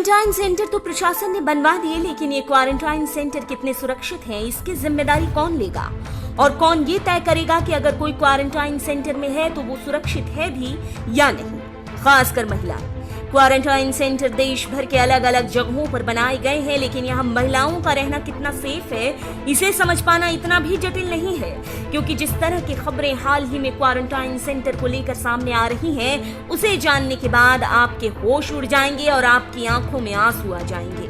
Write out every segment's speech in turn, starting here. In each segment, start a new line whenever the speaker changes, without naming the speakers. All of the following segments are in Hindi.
क्वारंटाइन सेंटर तो प्रशासन ने बनवा दिए, लेकिन ये क्वारंटाइन सेंटर कितने सुरक्षित हैं, इसकी जिम्मेदारी कौन लेगा और कौन ये तय करेगा कि अगर कोई क्वारंटाइन सेंटर में है तो वो सुरक्षित है भी या नहीं। खासकर महिला क्वारंटाइन सेंटर देश भर के अलग अलग जगहों पर बनाए गए हैं, लेकिन यहाँ महिलाओं का रहना कितना सेफ है इसे समझ पाना इतना भी जटिल नहीं है, क्योंकि जिस तरह की खबरें हाल ही में क्वारंटाइन सेंटर को लेकर सामने आ रही हैं, उसे जानने के बाद आपके होश उड़ जाएंगे और आपकी आंखों में आंसू आ जाएंगे।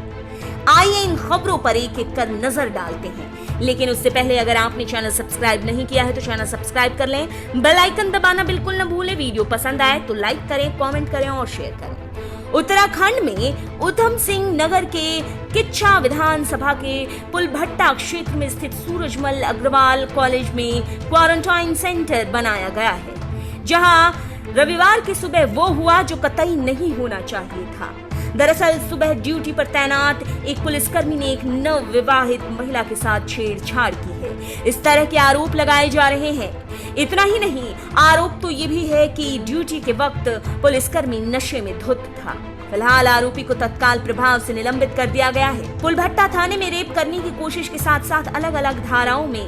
आइए इन खबरों पर एक एक कर नजर डालते हैं, लेकिन उससे पहले अगर आपने चैनल सब्सक्राइब नहीं किया है तो चैनल सब्सक्राइब कर लें, बेल आइकन दबाना बिल्कुल न भूलें। वीडियो पसंद आए तो लाइक करें, कमेंट करें और शेयर करें। उत्तराखंड में उधम सिंह नगर के किच्छा विधानसभा के पुलभट्टा क्षेत्र में स्थित सूरजमल अग्रवाल कॉलेज में क्वारंटाइन सेंटर बनाया गया है, जहां रविवार की सुबह वो हुआ जो कतई नहीं होना चाहिए था। दरअसल सुबह ड्यूटी पर तैनात एक पुलिसकर्मी ने एक नवविवाहित महिला के साथ छेड़छाड़ की है। इस तरह के आरोप लगाए जा रहे हैं। इतना ही नहीं, आरोप तो ये भी है कि ड्यूटी के वक्त पुलिसकर्मी नशे में धुत था। फिलहाल आरोपी को तत्काल प्रभाव से निलंबित कर दिया गया है। पुलभट्टा थाने में रेप करने की कोशिश के साथ साथ अलग अलग धाराओं में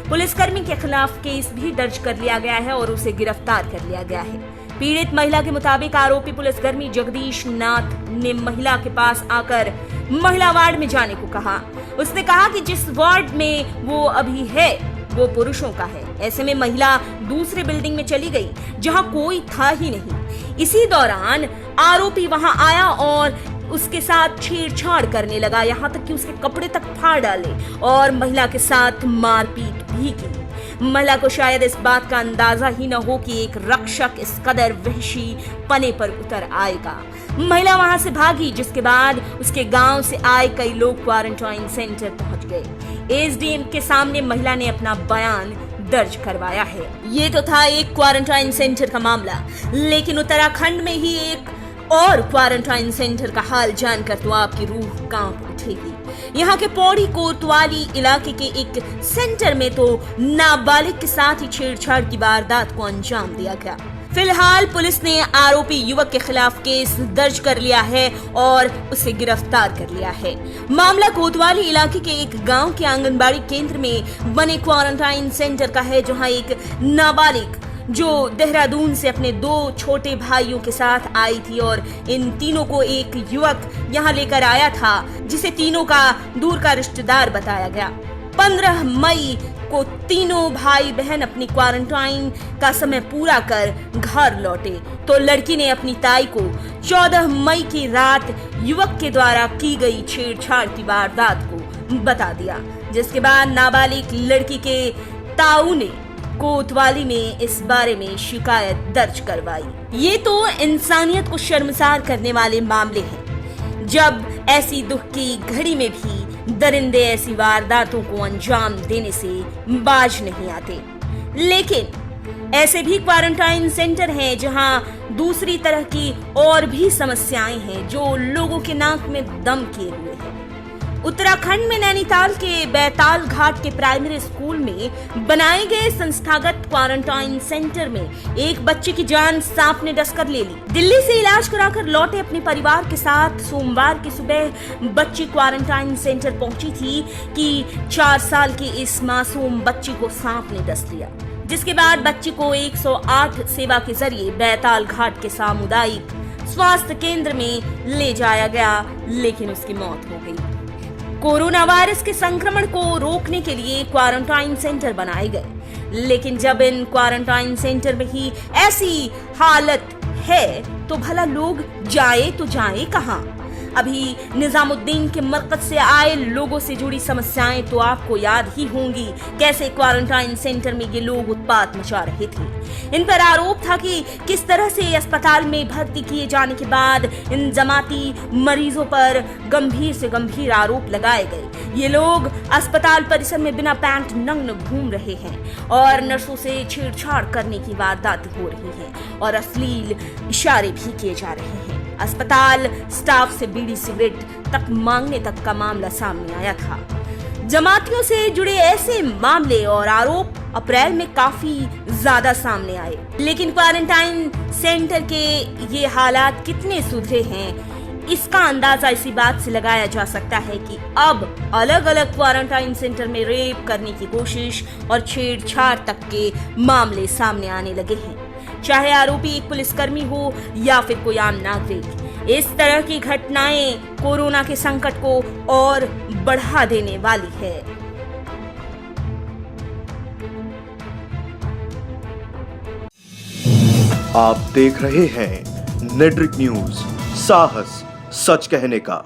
पुलिसकर्मी के खिलाफ केस भी दर्ज कर लिया गया है और उसे गिरफ्तार कर लिया गया है। पीड़ित महिला के मुताबिक आरोपी पुलिसकर्मी जगदीश नाथ ने महिला के पास आकर महिला वार्ड में जाने को कहा। उसने कहा कि जिस वार्ड में वो अभी है वो पुरुषों का है। ऐसे में महिला दूसरे बिल्डिंग में चली गई जहां कोई था ही नहीं। इसी दौरान आरोपी वहां आया और उसके साथ छेड़छाड़ करने लगा, यहाँ तक कि उसके कपड़े तक फाड़ डाले और महिला के साथ मारपीट भी की। महिला को शायद इस बात का अंदाजा ही न हो कि एक रक्षक इस कदर वहशी पने पर उतर आएगा। महिला वहां से भागी, जिसके बाद उसके गांव से आए कई लोग क्वारंटाइन सेंटर पहुंच गए। एसडीएम के सामने महिला ने अपना बयान दर्ज करवाया है। ये तो था एक क्वारंटाइन सेंटर का मामला, लेकिन उत्तराखंड में ही एक और क्वारंटाइन सेंटर का हाल जानकर तो आपकी रूह कांप उठेगी। यहाँ के पौड़ी कोतवाली इलाके के एक सेंटर में तो नाबालिग के साथ ही छेड़छाड़ की वारदात को अंजाम दिया गया। फिलहाल पुलिस ने आरोपी युवक के खिलाफ केस दर्ज कर लिया है और उसे गिरफ्तार कर लिया है। मामला कोतवाली इलाके के एक गांव के आंगनबाड़ी केंद्र में बने क्वारंटाइन सेंटर का है, जहां एक नाबालिग जो देहरादून से अपने 2 छोटे भाइयों के साथ आई थी और इन तीनों को एक युवक यहाँ लेकर आया था, जिसे तीनों का दूर का रिश्तेदार बताया गया। 15 मई को तीनों भाई बहन अपनी क्वारंटाइन का समय पूरा कर घर लौटे तो लड़की ने अपनी ताई को 14 मई की रात युवक के द्वारा की गई छेड़छाड़ की वारदात को बता दिया, जिसके बाद नाबालिग लड़की के ताऊ ने कोतवाली में इस बारे में शिकायत दर्ज करवाई। ये तो इंसानियत को शर्मसार करने वाले मामले हैं, जब ऐसी दुख की घड़ी में भी दरिंदे ऐसी वारदातों को अंजाम देने से बाज नहीं आते। लेकिन ऐसे भी क्वारंटाइन सेंटर हैं जहां दूसरी तरह की और भी समस्याएं हैं जो लोगों के नाक में दम किए हुए हैं। उत्तराखंड में नैनीताल के बैताल घाट के प्राइमरी स्कूल में बनाए गए संस्थागत क्वारंटाइन सेंटर में एक बच्चे की जान सांप ने डसकर ले ली। दिल्ली से इलाज कराकर लौटे अपने परिवार के साथ सोमवार की सुबह बच्ची क्वारंटाइन सेंटर पहुंची थी कि 4 साल की इस मासूम बच्ची को सांप ने डस लिया, जिसके बाद बच्ची को 108 सेवा के जरिए बैताल घाट के सामुदायिक स्वास्थ्य केंद्र में ले जाया गया, लेकिन उसकी मौत हो गई। कोरोना वायरस के संक्रमण को रोकने के लिए क्वारंटाइन सेंटर बनाए गए, लेकिन जब इन क्वारंटाइन सेंटर में ही ऐसी हालत है तो भला लोग जाए तो जाए कहां? अभी निजामुद्दीन के मरकज से आए लोगों से जुड़ी समस्याएं तो आपको याद ही होंगी, कैसे क्वारंटाइन सेंटर में ये लोग उत्पात मचा रहे थे। इन पर आरोप था कि किस तरह से अस्पताल में भर्ती किए जाने के बाद इन जमाती मरीजों पर गंभीर से गंभीर आरोप लगाए गए। ये लोग अस्पताल परिसर में बिना पैंट नग्न घूम रहे हैं और नर्सों से छेड़छाड़ करने की वारदातें हो रही हैं और अश्लील इशारे भी किए जा रहे हैं। अस्पताल स्टाफ से बीड़ी सिगरेट तक मांगने तक का मामला सामने आया था। जमातियों से जुड़े ऐसे मामले और आरोप अप्रैल में काफी ज्यादा सामने आए, लेकिन क्वारंटाइन सेंटर के ये हालात कितने सुधरे हैं इसका अंदाजा इसी बात से लगाया जा सकता है कि अब अलग अलग क्वारंटाइन सेंटर में रेप करने की कोशिश और छेड़छाड़ तक के मामले सामने आने लगे हैं, चाहे आरोपी एक पुलिसकर्मी हो या फिर कोई आम नागरिक। इस तरह की घटनाएं कोरोना के संकट को और बढ़ा देने वाली है।
आप देख रहे हैं नेट्रिक न्यूज, साहस सच कहने का।